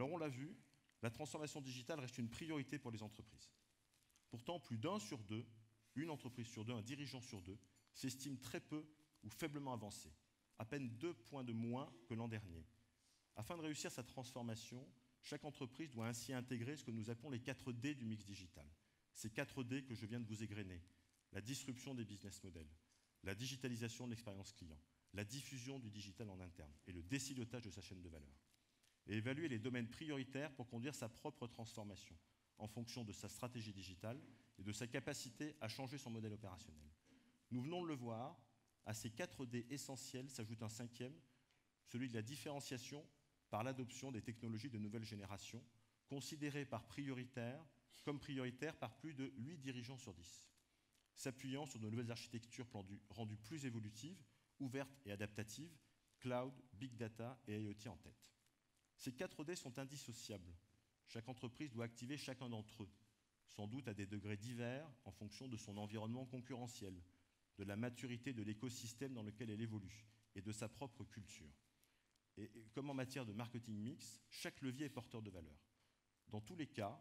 Alors on l'a vu, la transformation digitale reste une priorité pour les entreprises. Pourtant, plus d'un sur deux, une entreprise sur deux, un dirigeant sur deux, s'estime très peu ou faiblement avancé, à peine 2 points de moins que l'an dernier. Afin de réussir sa transformation, chaque entreprise doit ainsi intégrer ce que nous appelons les 4D du mix digital. Ces 4D que je viens de vous égrener: la disruption des business models, la digitalisation de l'expérience client, la diffusion du digital en interne et le désilotage de sa chaîne de valeur. Et évaluer les domaines prioritaires pour conduire sa propre transformation en fonction de sa stratégie digitale et de sa capacité à changer son modèle opérationnel. Nous venons de le voir, à ces 4D essentiels s'ajoute un 5e, celui de la différenciation par l'adoption des technologies de nouvelle génération, considérées comme prioritaires par plus de 8 dirigeants sur 10, s'appuyant sur de nouvelles architectures rendues plus évolutives, ouvertes et adaptatives, cloud, big data et IoT en tête. Ces 4D sont indissociables. Chaque entreprise doit activer chacun d'entre eux, sans doute à des degrés divers en fonction de son environnement concurrentiel, de la maturité de l'écosystème dans lequel elle évolue et de sa propre culture. Et comme en matière de marketing mix, chaque levier est porteur de valeur. Dans tous les cas,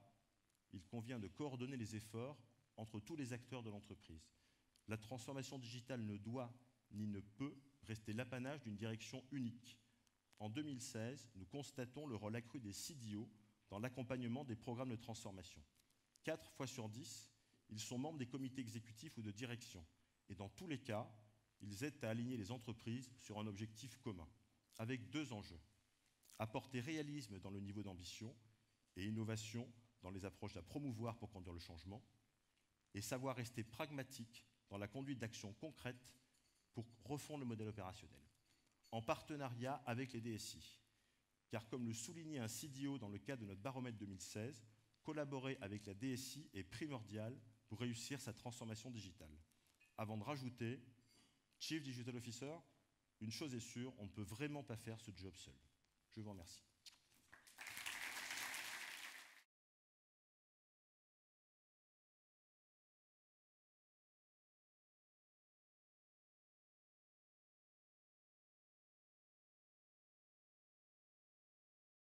il convient de coordonner les efforts entre tous les acteurs de l'entreprise. La transformation digitale ne doit ni ne peut rester l'apanage d'une direction unique. En 2016, nous constatons le rôle accru des CDO dans l'accompagnement des programmes de transformation. 4 fois sur 10, ils sont membres des comités exécutifs ou de direction. Et dans tous les cas, ils aident à aligner les entreprises sur un objectif commun, avec 2 enjeux: apporter réalisme dans le niveau d'ambition et innovation dans les approches à promouvoir pour conduire le changement, et savoir rester pragmatique dans la conduite d'actions concrètes pour refondre le modèle opérationnel, en partenariat avec les DSI. Car comme le soulignait un CDO dans le cadre de notre baromètre 2016, collaborer avec la DSI est primordial pour réussir sa transformation digitale. Avant de rajouter, Chief Digital Officer, une chose est sûre, on ne peut vraiment pas faire ce job seul. Je vous remercie.